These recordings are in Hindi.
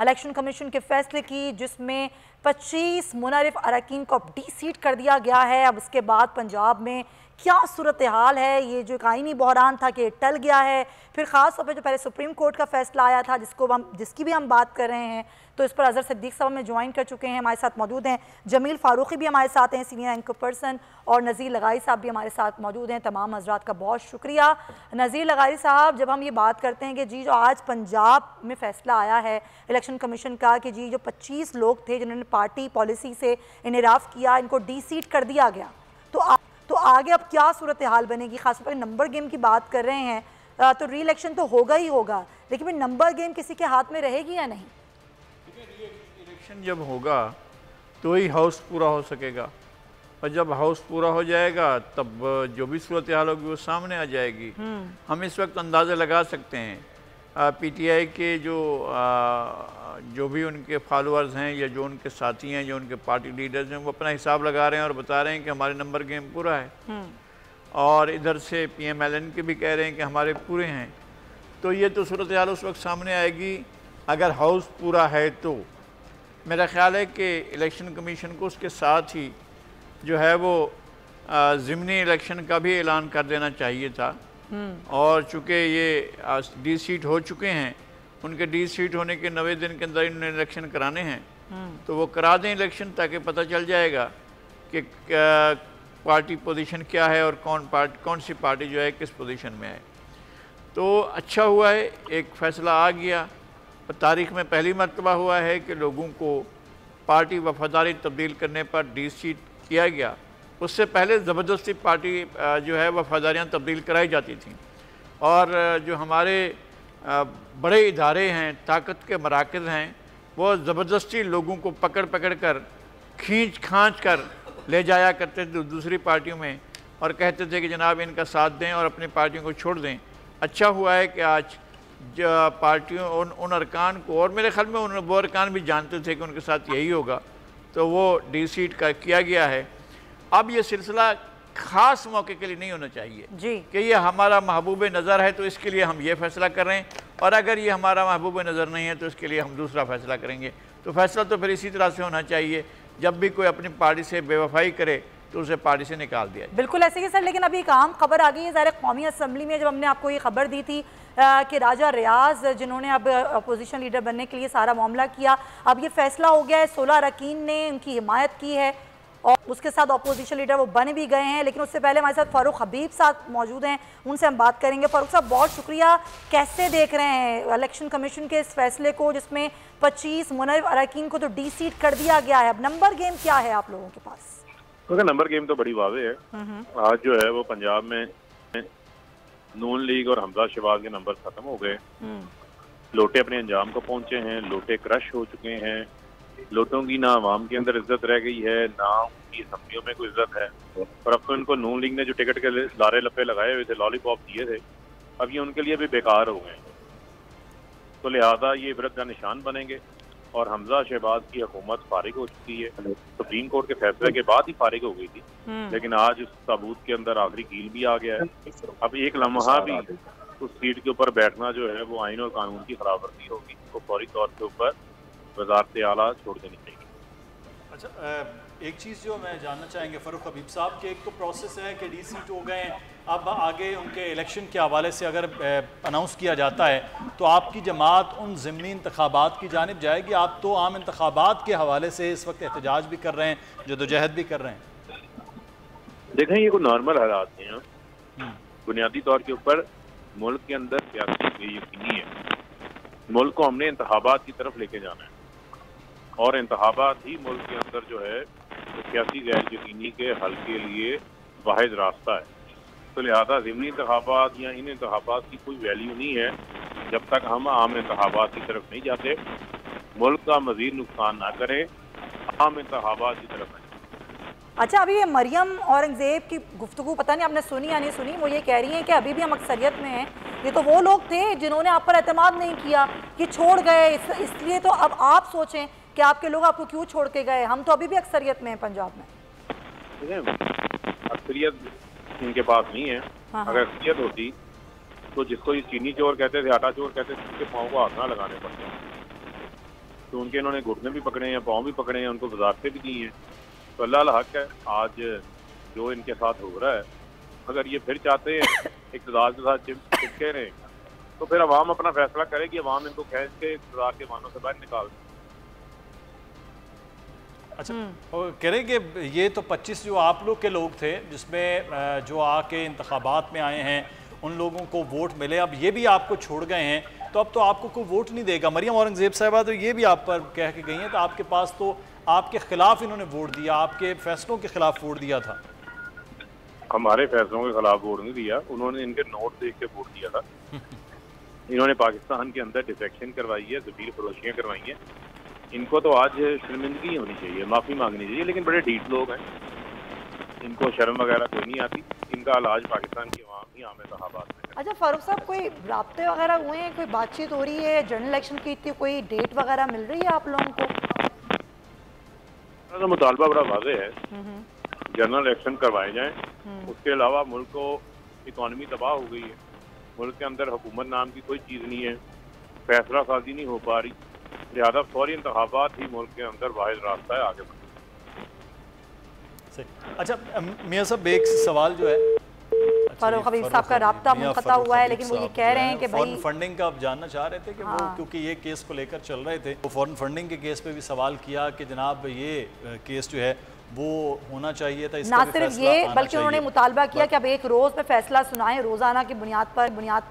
इलेक्शन कमीशन के फैसले की, जिसमें 25 मुनरिफ अरकान को डी सीट कर दिया गया है। अब उसके बाद पंजाब में क्या सूरत हाल है, ये जो आईनी बहरान था कि टल गया है, फिर ख़ास तौर पर जो पहले सुप्रीम कोर्ट का फैसला आया था जिसकी भी हम बात कर रहे हैं, तो इस पर अजहर सिद्दीक साहब में ज्वाइन कर चुके हैं, हमारे साथ मौजूद हैं। जमील फारूकी भी हमारे साथ हैं, सीनियर एंकर पर्सन, और नज़ीर लगाई साहब भी हमारे साथ मौजूद हैं। तमाम हजरात का बहुत शुक्रिया। नज़ीर लगाई साहब, जब हम ये बात करते हैं कि जी जो आज पंजाब में फ़ैसला आया है इलेक्शन कमीशन का कि जी जो 25 लोग थे जिन्होंने पार्टी पॉलिसी से इनहराफ किया, इनको डी सीट कर दिया गया, तो आगे अब क्या सूरत हाल बनेगी? खासतौर पर नंबर गेम की बात कर रहे हैं, तो री इलेक्शन तो होगा ही होगा, लेकिन फिर नंबर गेम किसी के हाथ में रहेगी या नहीं? इलेक्शन जब होगा तो ही हाउस पूरा हो सकेगा, और जब हाउस पूरा हो जाएगा तब जो भी सूरत हाल होगी वो सामने आ जाएगी। हम इस वक्त अंदाज़ा लगा सकते हैं, पीटीआई के जो भी उनके फॉलोअर्स हैं या जो उनके साथी हैं, जो उनके पार्टी लीडर्स हैं, वो अपना हिसाब लगा रहे हैं और बता रहे हैं कि हमारे नंबर गेम पूरा है, और इधर से PMLN के भी कह रहे हैं कि हमारे पूरे हैं। तो ये तो सूरत हाल उस वक्त सामने आएगी अगर हाउस पूरा है। तो मेरा ख़्याल है कि इलेक्शन कमीशन को उसके साथ ही जो है वो ज़िमनी इलेक्शन का भी ऐलान कर देना चाहिए था, और चूँकि ये डी सीट हो चुके हैं, उनके डी सीट होने के 90 दिन के अंदर इन्होंने इलेक्शन कराने हैं, तो वो करा दें इलेक्शन, ताकि पता चल जाएगा कि पार्टी पोजीशन क्या है और कौन सी पार्टी जो है किस पोजीशन में है। तो अच्छा हुआ है, एक फ़ैसला आ गया, और तारीख़ में पहली मरतबा हुआ है कि लोगों को पार्टी वफादारी तब्दील करने पर डी सीट किया गया। उससे पहले ज़बरदस्ती पार्टी जो है वफादारियाँ तब्दील कराई जाती थी, और जो हमारे बड़े इदारे हैं, ताकत के मराकज़ हैं, वो ज़बरदस्ती लोगों को पकड़ कर खींच खांच कर ले जाया करते थे दूसरी पार्टियों में, और कहते थे कि जनाब इनका साथ दें और अपनी पार्टियों को छोड़ दें। अच्छा हुआ है कि आज पार्टियों उन अरकान को, और मेरे ख्याल में वो अरकान भी जानते थे कि उनके साथ यही होगा, तो वो डी सीट का किया गया है। अब ये सिलसिला ख़ास मौके के लिए नहीं होना चाहिए जी कि ये हमारा महबूब नज़र है तो इसके लिए हम ये फ़ैसला कर रहे हैं, और अगर ये हमारा महबूब नज़र नहीं है तो इसके लिए हम दूसरा फ़ैसला करेंगे। तो फ़ैसला तो फिर इसी तरह से होना चाहिए, जब भी कोई अपनी पार्टी से बेवफाई करे तो उसे पार्टी से निकाल दिया। बिल्कुल ऐसे ही सर, लेकिन अभी एक आम खबर आ गई है ज़ाहिर कौमी असम्बली में, जब हमने आपको ये खबर दी थी कि राजा रियाज जिन्होंने अब अपोजिशन लीडर बनने के लिए सारा मामला किया, अब ये फैसला हो गया है, 16 अरकान ने उनकी हिमायत की है और उसके साथ अपोजिशन लीडर वो बन भी गए हैं। लेकिन उससे पहले हमारे साथ फ़ारूक हबीब साहब मौजूद हैं, उनसे हम बात करेंगे। फ़ारूक साहब बहुत शुक्रिया, कैसे देख रहे हैं इलेक्शन कमीशन के इस फैसले को, जिसमें 25 मुनरिफ अरकान को तो डी सीट कर दिया गया है? अब नंबर गेम क्या है आप लोगों के पास? नंबर गेम तो बड़ी वाज़ेह है। आज जो है वो पंजाब में नून लीग और हमजा शहबाज के नंबर खत्म हो गए, लोटे अपने अंजाम को पहुंचे हैं, लोटे क्रश हो चुके हैं, लोटों की ना आवाम के अंदर इज्जत रह गई है, ना उनकी असम्बलियों में कोई इज्जत है। और अब तो इनको नून लीग ने जो टिकट के लारे लपे लगाए हुए थे, लॉलीपॉप दिए थे, अब ये उनके लिए भी बेकार हो गए। तो लिहाजा ये इबरत का निशान बनेंगे, और हमजा शहबाज की हुकूमत फारिग हो चुकी है, सुप्रीम कोर्ट के फैसले के बाद ही फारिग हो गई थी, लेकिन आज उस ताबूत के अंदर आखिरी कील भी आ गया है। अब एक लम्हा भी उस सीट के ऊपर बैठना जो है वो आइन और कानून की खिलाफवर्जी होगी, तो फौरी तौर के ऊपर वज़ारत आला छोड़ देनी चाहिए। अच्छा, एक चीज़ जो मैं जानना चाहेंगे फ़ारूक हबीब साहब के, एक तो प्रोसेस है कि डी सीट हो गए हैं, अब आगे उनके इलेक्शन के हवाले से अगर अनाउंस किया जाता है तो आपकी जमात उन ज़िमनी इंतखाबात की जानिब जाएगी? आप तो आम इंतखाबात के हवाले से इस वक्त एहतजाज भी कर रहे हैं, जदोजहद भी कर रहे हैं। देखें, ये कोई नॉर्मल हालात नहीं है। बुनियादी तौर के ऊपर मुल्क के अंदर सियासी बेयकीनी है। मुल्क को हमने इंतखाबात की तरफ लेके जाना है, और इंतखाबात ही मुल्क के अंदर जो है सियासी गैर यकीनी के हल के लिए वाहिद रास्ता है। तो लिहाजा ज़िमनी इंतखाबात या इन इंतखाबात की कोई वैल्यू नहीं है जब तक हम आम इंतखाबात की तरफ नहीं जाते। मुल्क का मज़ीद नुकसान ना करें, आम इंतखाबात की तरफ नहीं। अच्छा, अभी ये मरियम औरंगज़ेब की गुफ्तगू पता नहीं आपने सुनी या नहीं सुनी, वो ये कह रही हैं कि अभी भी हम अक्सरियत में हैं, ये तो वो लोग थे जिन्होंने आप पर एतमाद नहीं किया, ये छोड़ गए, इसलिए तो अब आप सोचें कि आपके लोग आपको क्यों छोड़ के गए। हम तो अभी भी अक्सरियत में हैं पंजाब में। अक्सरियत इनके पास नहीं है। अगर अक्सरियत होती तो जिसको ये चीनी चोर कहते थे, आटा चोर कहते थे, उसके पाँव को हाथ ना लगाने पड़ते। तो उनके इन्होंने घुटने भी पकड़े हैं, पाँव भी पकड़े हैं, उनको वजारतें भी दी हैं। तो अल्लाह हक है, आज जो इनके साथ हो रहा है, अगर ये फिर चाहते हैं इक़्तिदार के साथ चिपके रहें तो फिर अवाम अपना फैसला करेगी, अवाम इनको खींच के इक़्तिदार के मानों से बाहर निकाल दें। अच्छा, और कह रहे हैं कि ये तो 25 जो आप लोग के लोग थे जिसमें जो आके इंतखाबात में आए हैं उन लोगों को वोट मिले, अब ये भी आपको छोड़ गए हैं, तो अब तो आपको कोई वोट नहीं देगा। मरियम औरंगजेब साहिबा तो ये भी आप पर कह के गई हैं, तो आपके पास तो आपके खिलाफ इन्होंने वोट दिया, आपके फैसलों के खिलाफ वोट दिया था। हमारे फैसलों के खिलाफ वोट नहीं दिया, उन्होंने इनके नोट देख के वोट दिया था। इन्होंने पाकिस्तान के अंदर डिफेक्शन करवाई है, ज़मीर फरोशियाँ करवाई हैं। इनको तो आज शर्मिंदगी होनी चाहिए, माफ़ी मांगनी चाहिए, लेकिन बड़े ढीठ लोग हैं, इनको शर्म वगैरह कोई नहीं आती। इनका इलाज पाकिस्तान की आवाम ही आम इंतखाबात में। अच्छा फारूक साहब, कोई राब्ते वगैरह हुए हैं, कोई बातचीत हो रही है, जनरल इलेक्शन की थी, कोई डेट वगैरह मिल रही है आप लोगों को? तो मुतालबा बड़ा वाज़े है, जनरल इलेक्शन करवाए जाएं। उसके अलावा मुल्क को इकॉनमी तबाह हो गई है, मुल्क के अंदर हुकूमत नाम की कोई चीज़ नहीं है, फैसला साजी नहीं हो पा रही, लिहाजा फौरी इंतखाबात ही मुल्क के अंदर वाहिद रास्ता है आगे बढ़ने। अच्छा मियां साहब, एक सवाल जो है, फारूक हबीब साहब का राब्ता मुनक़ता हुआ है, लेकिन वो ये कह रहे हैं कि भाई फॉरेन फंडिंग का आप जानना चाह रहे थे कि हाँ। वो क्योंकि ये केस को लेकर चल रहे थे, वो फॉरेन फंडिंग के केस पे भी सवाल किया कि जनाब ये केस जो है वो होना चाहिए था, इसका ना भी सिर्फ फैसला ये आना बल्कि चाहिए। उन्होंने मुतालबा किया कि अब एक रोज़ में फैसला सुनाएं, रोज़ाना की बुनियाद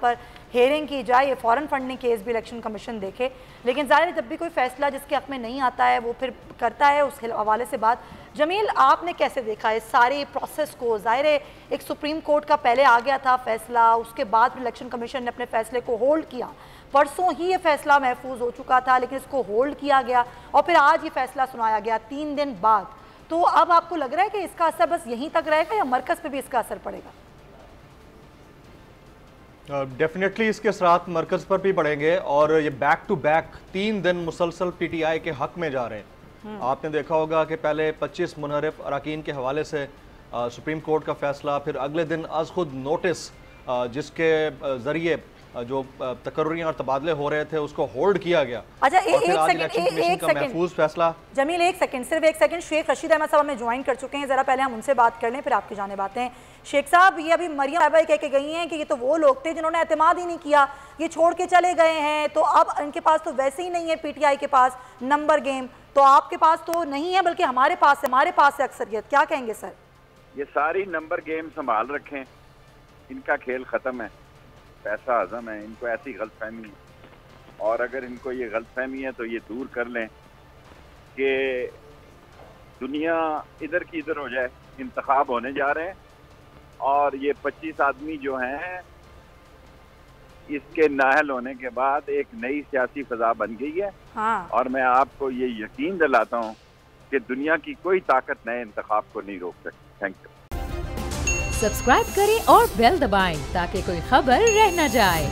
पर हेयरिंग की जाए, ये फॉरेन फंडिंग केस भी इलेक्शन कमीशन देखे। लेकिन ज़ाहिर है जब भी कोई फैसला जिसके हक़ में नहीं आता है वो फिर करता है उस हवाले से बात। जमील, आपने कैसे देखा इस सारे प्रोसेस को? ज़ाहिर है एक सुप्रीम कोर्ट का पहले आ गया था फैसला, उसके बाद इलेक्शन कमीशन ने अपने फैसले को होल्ड किया, परसों ही ये फैसला महफूज हो चुका था लेकिन इसको होल्ड किया गया और फिर आज ये फैसला सुनाया गया 3 दिन बाद। तो अब आपको लग रहा है कि इसका असर बस यहीं तक रहेगा या मरकज़ पे भी इसका असर पड़ेगा? डेफिनेटली इसके असरात मरकज़ पर भी पड़ेंगे और ये बैक टू बैक 3 दिन मुसलसल PTI के हक में जा रहे हैं। आपने देखा होगा कि पहले 25 मुनहरिफ अरकान के हवाले से सुप्रीम कोर्ट का फैसला, फिर अगले दिन आज खुद नोटिस जिसके ज़रिए जो तकर्रियां और तबादले हो रहे थे उसको होल्ड किया गया। अच्छा, एक सेकंड महफूज फैसला। जमील, सिर्फ एक सेकंड। शेख रशीद अहमद साहब हमें ज्वाइन कर चुके हैं, जरा पहले हम उनसे बात कर लें फिर आपकी जानिब आते हैं। शेख साहब, ये अभी मरियम साहिबा कह के गई हैं कि ये तो वो लोग थे जिन्होंने एतमाद ही नहीं किया, ये छोड़ के चले गए हैं, तो अब इनके पास तो वैसे ही नहीं है PTI के पास नंबर गेम, तो आपके पास तो नहीं है बल्कि हमारे पास है अक्सरियत। क्या कहेंगे सर? ये सारी नंबर गेम संभाल रखें, इनका खेल ख़त्म है, पैसा आज़म है, इनको ऐसी गलतफहमी है। और अगर इनको ये गलतफहमी है तो ये दूर कर लें कि दुनिया इधर की इधर हो जाए, इंतखाब होने जा रहे हैं और ये 25 आदमी जो हैं इसके नाहल होने के बाद एक नई सियासी फ़ज़ा बन गई है। हाँ। और मैं आपको ये यकीन दिलाता हूँ कि दुनिया की कोई ताकत नए इंतखाब को नहीं रोक सकती। Thank you. सब्सक्राइब करें और बेल दबाएं ताकि कोई खबर रह न जाए।